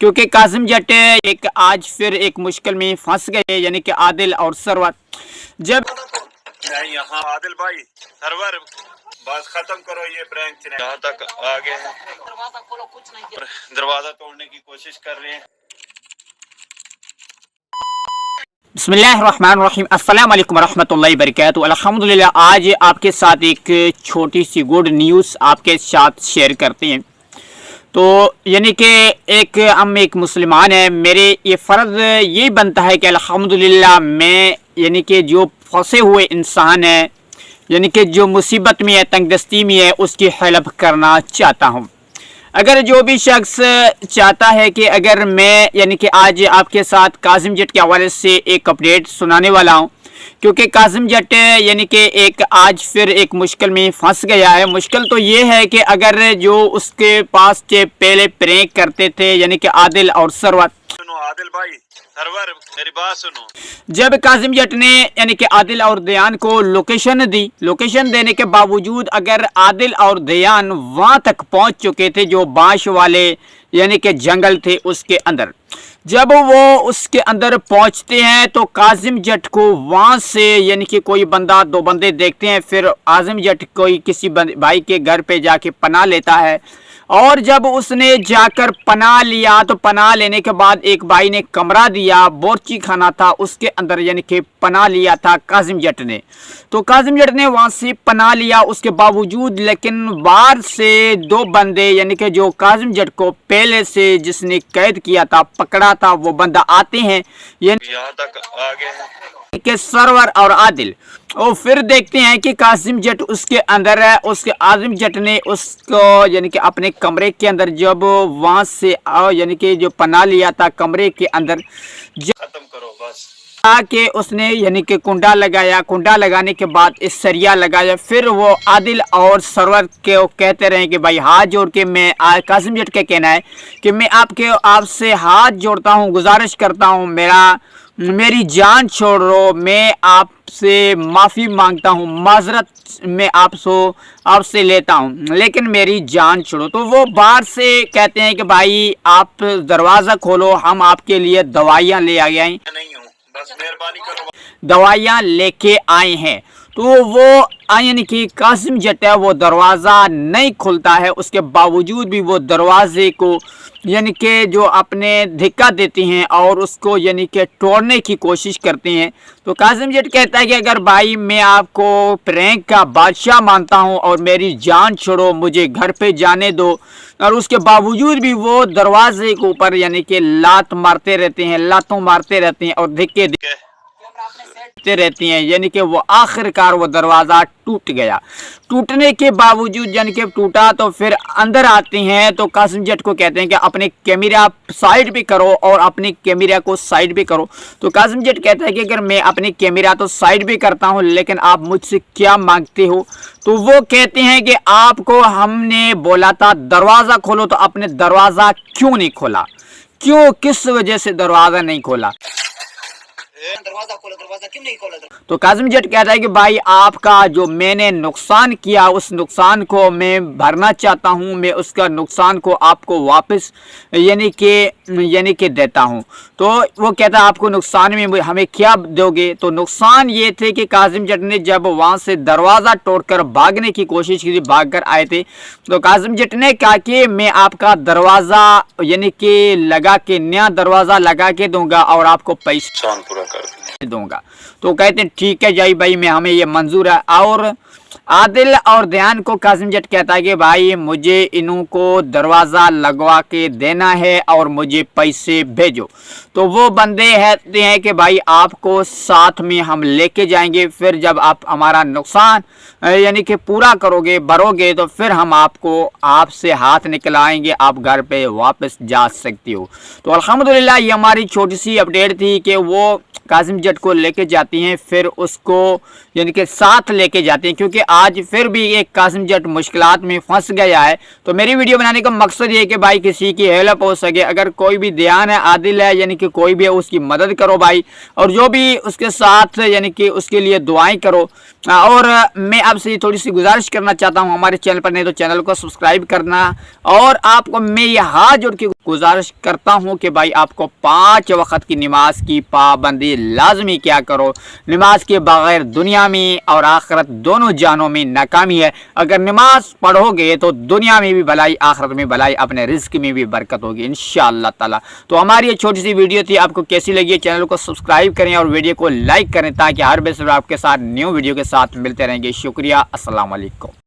क्योंकि कासिम जट एक आज फिर एक मुश्किल में फंस गए, यानी कि आदिल और सरवर। जब यहाँ आदिल भाई सरवर बस खत्म करो ये प्रैंक, यहाँ तक आ गए हैं, दरवाजा तोड़ने की कोशिश कर रहे हैं। बिस्मिल्लाहिर्रहमानिर्रहीम, अस्सलाम वालेकुम रहमतुल्लाहि वबरकातुहू। अल्हम्दुलिल्लाह, आज आपके साथ एक छोटी सी गुड न्यूज़ आपके साथ शेयर करते हैं। तो यानी कि हम एक मुसलमान है, मेरे ये फ़र्ज़ ये बनता है कि अल्हम्दुलिल्लाह मैं यानी कि जो फंसे हुए इंसान है, यानी कि जो मुसीबत में है, तंगदस्ती में है, उसकी हेल्प करना चाहता हूँ। अगर जो भी शख्स चाहता है कि अगर मैं यानी कि आज आपके साथ कासिम जट के हवाले से एक अपडेट सुनाने वाला हूँ, क्योंकि कासिम जट यानी कि एक आज फिर एक मुश्किल में फंस गया है। मुश्किल तो ये है कि अगर जो उसके पास से पहले प्रैंक करते थे, यानी कि आदिल और सरवर। सुनो आदिल भाई सरवर, मेरी बात सुनो। जब कासिम जट ने यानी कि आदिल और दयान को लोकेशन दी, लोकेशन देने के बावजूद अगर आदिल और दयान वहां तक पहुंच चुके थे, जो बांश वाले यानी कि जंगल थे उसके अंदर, जब वो उसके अंदर पहुंचते हैं तो कासिम जट को वहां से यानी कि कोई बंदा दो बंदे देखते हैं। फिर कासिम जट कोई किसी भाई के घर पे जाके पनाह लेता है, और जब उसने जाकर पनाह लिया तो पनाह लेने के बाद एक भाई ने कमरा दिया, बोरची खाना था उसके अंदर, यानी कि पनाह लिया था कासिम जट ने। तो कासिम जट ने वहाँ से पनाह लिया, उसके बावजूद लेकिन बाहर से दो बंदे यानी कि जो कासिम जट को पहले से जिसने कैद किया था, पकड़ा था, वो बंदा आते हैं यानी यहाँ तक आ गए हैं के सरवर और आदिल। और फिर देखते हैं कि कासिम जट उसके अंदर है। उसके आदिम जट ने उसको यानी कि अपने कमरे के अंदर जब वहां से यानी कि जो पनाह लिया था कमरे के अंदर, खत्म करो बस आके उसने यानी कि कुंडा लगाया। कुंडा लगाने के बाद इस सरिया लगाया। फिर वो आदिल और सरवर के कहते रहे कि भाई हाथ जोड़ के मैं, कासिम जट का कहना है कि मैं आपसे हाथ जोड़ता हूँ, गुजारिश करता हूँ, मेरी जान छोड़ो, मैं आपसे माफ़ी मांगता हूँ, माजरत मैं आपसे लेता हूँ, लेकिन मेरी जान छोड़ो। तो वो बाहर से कहते हैं कि भाई आप दरवाज़ा खोलो, हम आपके लिए दवाइयाँ ले आ गए, नहीं हूँ, बस मेहरबानी करो, दवाइयाँ लेके आए हैं। तो वो यानी कि कासिम जट है, वो दरवाज़ा नहीं खुलता है, उसके बावजूद भी वो दरवाजे को यानी कि जो अपने धिक्का देते हैं और उसको यानी कि तोड़ने की कोशिश करते हैं। तो कासिम जट कहता है कि अगर भाई मैं आपको प्रैंक का बादशाह मानता हूं और मेरी जान छोड़ो, मुझे घर पे जाने दो, और उसके बावजूद भी वो दरवाजे के ऊपर यानी कि लातों मारते रहते हैं और धिक्के रहती हैं, यानी कि वो आखिरकार वो दरवाज़ा टूट गया। टूटने के बावजूद यानी कि टूटा तो फिर अंदर आते हैं। तो कासिम जट को कहते हैं कि अपने कैमरा साइड पे करो और अपने कैमरा को साइड पे करो। तो कासिम जट कहता है कि अगर मैं अपने कैमरा तो साइड पे करता हूं, लेकिन आप मुझसे क्या मांगते हो? तो वो कहते हैं कि आपको हमने बोला था दरवाज़ा खोलो, तो आपने दरवाज़ा क्यों नहीं खोला? क्यों, किस वजह से दरवाज़ा नहीं खोला? दरवाजा क्यों नहीं खोला? तो कासिम जट कहता है कि भाई आपका जो मैंने नुकसान किया, उस नुकसान को मैं भरना चाहता हूं, मैं उसका नुकसान को आपको वापस यानी कि देता हूं। तो वो कहता है आपको नुकसान में हमें क्या दोगे? तो नुकसान ये थे कि कासिम जट ने जब वहां से दरवाज़ा तोड़कर भागने की कोशिश की, भाग कर आए थे, तो कासिम जट ने कहा कि मैं आपका दरवाज़ा यानी कि लगा के, नया दरवाज़ा लगा के दूंगा और आपको पैसा पूरा कर दूंगा। तो कहते हैं ठीक है जाई भाई, मैं हमें ये मंजूर है। और आदिल और दयान को कासिम जट कहता है कि भाई मुझे इन्हों को दरवाज़ा लगवा के देना है और मुझे पैसे भेजो। तो वो बंदे कहते हैं कि भाई आपको साथ में हम लेके जाएंगे, फिर जब आप हमारा नुकसान यानी कि पूरा करोगे, भरोगे, तो फिर हम आपसे हाथ निकलाएंगे, आप घर पे वापस जा सकती हो। तो अल्हम्दुलिल्लाह ये हमारी छोटी सी अपडेट थी कि वो कासिम जट को लेके जाती हैं, फिर उसको यानी कि साथ लेके जाती हैं, क्योंकि आज फिर भी एक कासिम जट मुश्किलात में फंस गया है। तो मेरी वीडियो बनाने का मकसद ये है कि भाई किसी की हेल्प हो सके, अगर कोई भी दयान है, आदिल है, यानी कि कोई भी है, उसकी मदद करो भाई, और जो भी उसके साथ यानी कि उसके लिए दुआएं करो। और मैं आपसे ये थोड़ी सी गुजारिश करना चाहता हूँ, हमारे चैनल पर नहीं तो चैनल को सब्सक्राइब करना, और आपको मैं ये हाथ जोड़ के गुजारिश करता हूँ कि भाई आपको 5 वक्त की नमाज की पाबंदी लाजमी क्या करो। नमाज के बगैर दुनिया में और आखिरत दोनों जानों में नाकामी है। अगर नमाज पढ़ोगे तो दुनिया में भी भलाई, आखिरत में भलाई, अपने रिस्क में भी बरकत होगी इंशाअल्लाह ताला। तो हमारी ये छोटी सी वीडियो थी, आपको कैसी लगी? चैनल को सब्सक्राइब करें और वीडियो को लाइक करें, ताकि हर बेसब्र आपके साथ न्यू वीडियो के साथ मिलते रहेंगे। शुक्रिया, अस्सलाम वालेकुम।